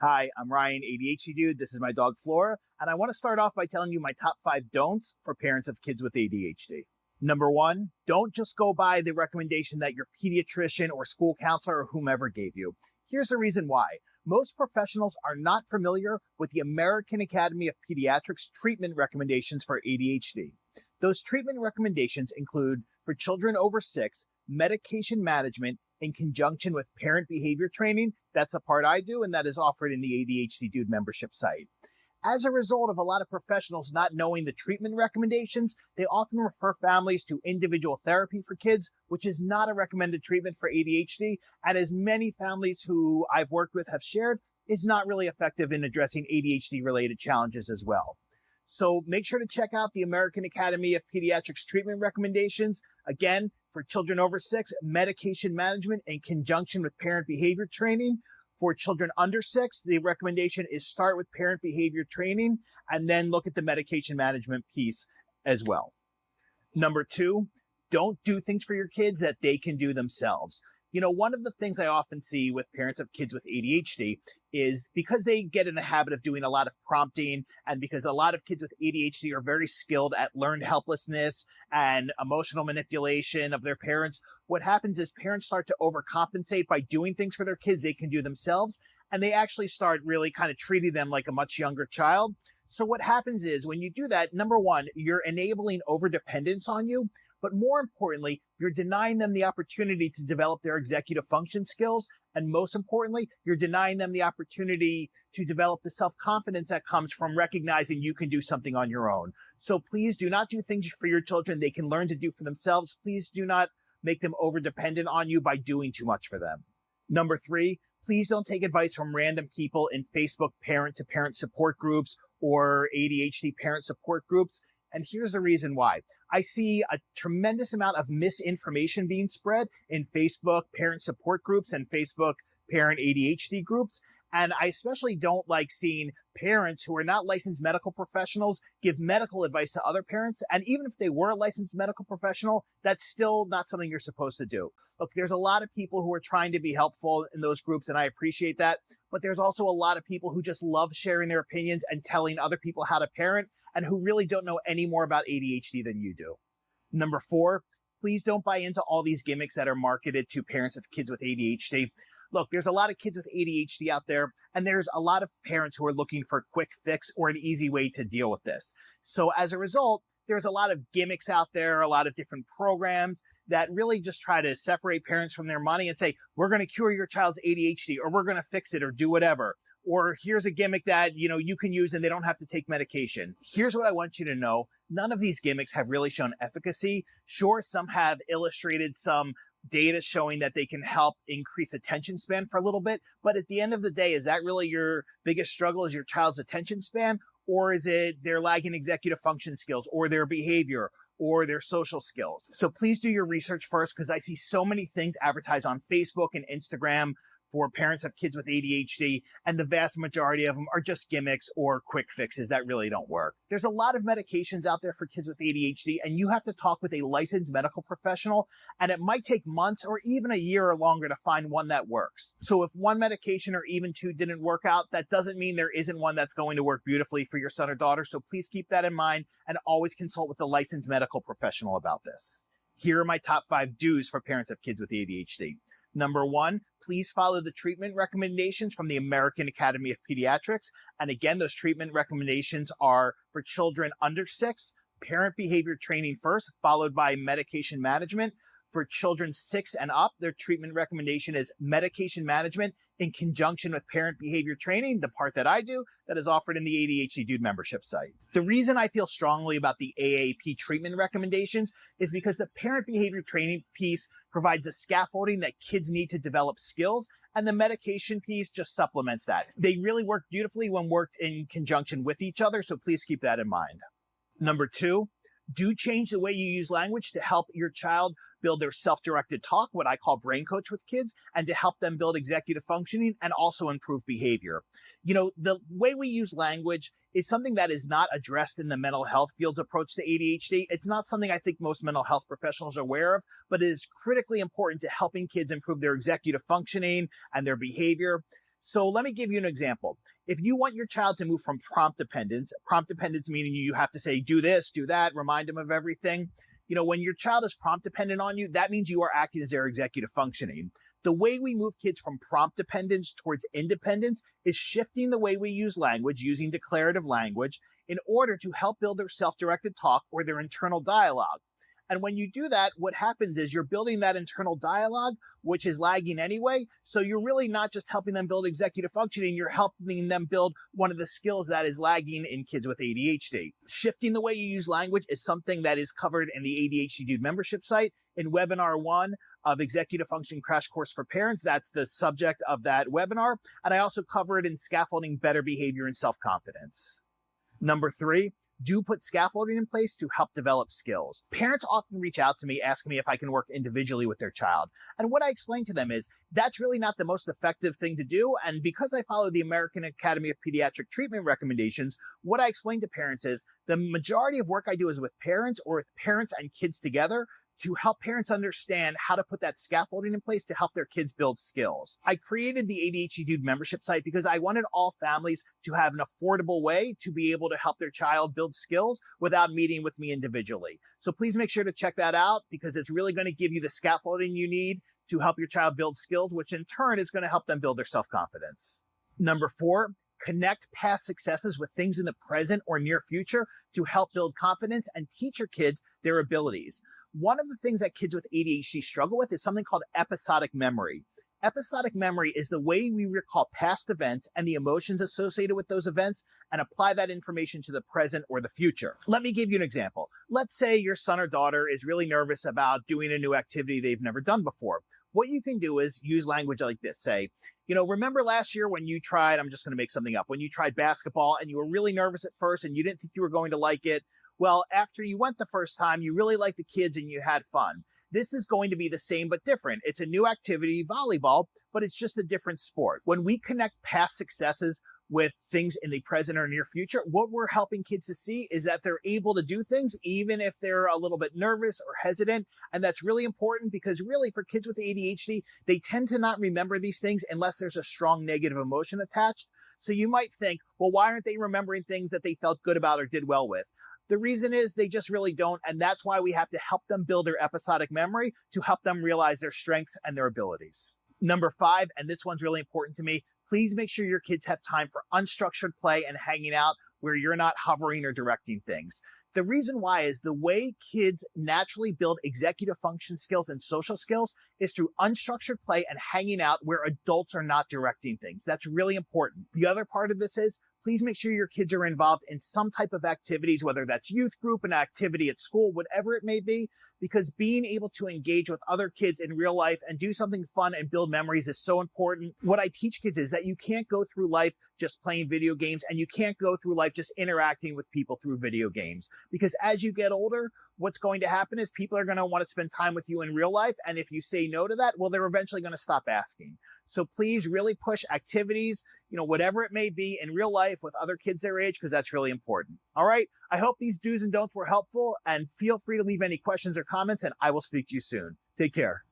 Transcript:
Hi, I'm Ryan, ADHD dude. This is my dog Flora, and I want to start off by telling you my top 5 don'ts for parents of kids with ADHD. Number 1, don't just go by the recommendation that your pediatrician or school counselor or whomever gave you. Here's the reason why. Most professionals are not familiar with the American Academy of Pediatrics treatment recommendations for ADHD. Those treatment recommendations include, for children over 6, medication management in conjunction with parent behavior training. That's the part I do, and that is offered in the ADHD Dude membership site. As a result of a lot of professionals not knowing the treatment recommendations, they often refer families to individual therapy for kids, which is not a recommended treatment for ADHD, and as many families who I've worked with have shared, is not really effective in addressing ADHD-related challenges as well. So make sure to check out the American Academy of Pediatrics treatment recommendations. Again, for children over 6, medication management in conjunction with parent behavior training. For children under 6, the recommendation is start with parent behavior training and then look at the medication management piece as well. Number 2, don't do things for your kids that they can do themselves. You know, one of the things I often see with parents of kids with ADHD is because they get in the habit of doing a lot of prompting, and because a lot of kids with ADHD are very skilled at learned helplessness and emotional manipulation of their parents, what happens is parents start to overcompensate by doing things for their kids they can do themselves, and they actually start really kind of treating them like a much younger child. So what happens is when you do that, number 1, you're enabling overdependence on you. But more importantly, you're denying them the opportunity to develop their executive function skills. And most importantly, you're denying them the opportunity to develop the self-confidence that comes from recognizing you can do something on your own. So please do not do things for your children they can learn to do for themselves. Please do not make them overdependent on you by doing too much for them. Number 3, please don't take advice from random people in Facebook parent-to-parent support groups or ADHD parent support groups. And here's the reason why. I see a tremendous amount of misinformation being spread in Facebook parent support groups and Facebook parent ADHD groups. And I especially don't like seeing parents who are not licensed medical professionals give medical advice to other parents. And even if they were a licensed medical professional, that's still not something you're supposed to do. Look, there's a lot of people who are trying to be helpful in those groups, and I appreciate that. But there's also a lot of people who just love sharing their opinions and telling other people how to parent, and who really don't know any more about ADHD than you do. Number 4, please don't buy into all these gimmicks that are marketed to parents of kids with ADHD. Look, there's a lot of kids with ADHD out there, and there's a lot of parents who are looking for a quick fix or an easy way to deal with this. So as a result, there's a lot of gimmicks out there, a lot of different programs that really just try to separate parents from their money and say, we're going to cure your child's ADHD, or we're going to fix it, or do whatever. Or here's a gimmick that, you can use and they don't have to take medication. Here's what I want you to know. None of these gimmicks have really shown efficacy. Sure, some have illustrated some data showing that they can help increase attention span for a little bit. But at the end of the day, is that really your biggest struggle, is your child's attention span? Or is it their lagging executive function skills, or their behavior, or their social skills? So please do your research first, because I see so many things advertised on Facebook and Instagram for parents of kids with ADHD, and the vast majority of them are just gimmicks or quick fixes that really don't work. There's a lot of medications out there for kids with ADHD, and you have to talk with a licensed medical professional, and it might take months or even a year or longer to find one that works. So if one medication or even 2 didn't work out, that doesn't mean there isn't one that's going to work beautifully for your son or daughter. So please keep that in mind and always consult with a licensed medical professional about this. Here are my top 5 do's for parents of kids with ADHD. Number 1, please follow the treatment recommendations from the American Academy of Pediatrics. And again, those treatment recommendations are for children under 6, parent behavior training first, followed by medication management. For children 6 and up, their treatment recommendation is medication management in conjunction with parent behavior training, the part that I do, that is offered in the ADHD Dude membership site. The reason I feel strongly about the AAP treatment recommendations is because the parent behavior training piece provides the scaffolding that kids need to develop skills, and the medication piece just supplements that. They really work beautifully when worked in conjunction with each other, so please keep that in mind. Number 2, do change the way you use language to help your child build their self-directed talk, what I call brain coach with kids, and to help them build executive functioning and also improve behavior. The way we use language is something that is not addressed in the mental health field's approach to ADHD. It's not something I think most mental health professionals are aware of, but it is critically important to helping kids improve their executive functioning and their behavior. So let me give you an example. If you want your child to move from prompt dependence meaning you have to say, do this, do that, remind them of everything. When your child is prompt dependent on you, that means you are acting as their executive functioning. The way we move kids from prompt dependence towards independence is shifting the way we use language, using declarative language, in order to help build their self-directed talk or their internal dialogue. And when you do that, what happens is you're building that internal dialogue, which is lagging anyway. So you're really not just helping them build executive functioning, you're helping them build one of the skills that is lagging in kids with ADHD. Shifting the way you use language is something that is covered in the ADHD Dude membership site in webinar 1 of Executive Function Crash Course for Parents. That's the subject of that webinar. And I also cover it in Scaffolding Better Behavior and Self-Confidence. Number 3, do put scaffolding in place to help develop skills. Parents often reach out to me asking me if I can work individually with their child. And what I explain to them is that's really not the most effective thing to do. And because I follow the American Academy of Pediatric Treatment recommendations, what I explain to parents is the majority of work I do is with parents or with parents and kids together, to help parents understand how to put that scaffolding in place to help their kids build skills. I created the ADHD Dude membership site because I wanted all families to have an affordable way to be able to help their child build skills without meeting with me individually. So please make sure to check that out because it's really going to give you the scaffolding you need to help your child build skills, which in turn is going to help them build their self-confidence. Number 4, connect past successes with things in the present or near future to help build confidence and teach your kids their abilities. One of the things that kids with ADHD struggle with is something called episodic memory. Episodic memory is the way we recall past events and the emotions associated with those events and apply that information to the present or the future. Let me give you an example. Let's say your son or daughter is really nervous about doing a new activity they've never done before. What you can do is use language like this. Say, remember last year when you tried, I'm just going to make something up, when you tried basketball and you were really nervous at first and you didn't think you were going to like it. Well, after you went the first time, you really liked the kids and you had fun. This is going to be the same but different. It's a new activity, volleyball, but it's just a different sport. When we connect past successes with things in the present or near future, what we're helping kids to see is that they're able to do things even if they're a little bit nervous or hesitant. And that's really important because really for kids with ADHD, they tend to not remember these things unless there's a strong negative emotion attached. So you might think, well, why aren't they remembering things that they felt good about or did well with? The reason is they just really don't. And that's why we have to help them build their episodic memory to help them realize their strengths and their abilities. Number 5, and this one's really important to me, please make sure your kids have time for unstructured play and hanging out where you're not hovering or directing things. The reason why is the way kids naturally build executive function skills and social skills is through unstructured play and hanging out where adults are not directing things. That's really important. The other part of this is please make sure your kids are involved in some type of activities, whether that's youth group, an activity at school, whatever it may be, because being able to engage with other kids in real life and do something fun and build memories is so important. What I teach kids is that you can't go through life just playing video games and you can't go through life just interacting with people through video games. Because as you get older, what's going to happen is people are going to want to spend time with you in real life. And if you say no to that, well, they're eventually going to stop asking. So please really push activities, whatever it may be in real life with other kids their age, because that's really important. All right. I hope these do's and don'ts were helpful and feel free to leave any questions or comments and I will speak to you soon. Take care.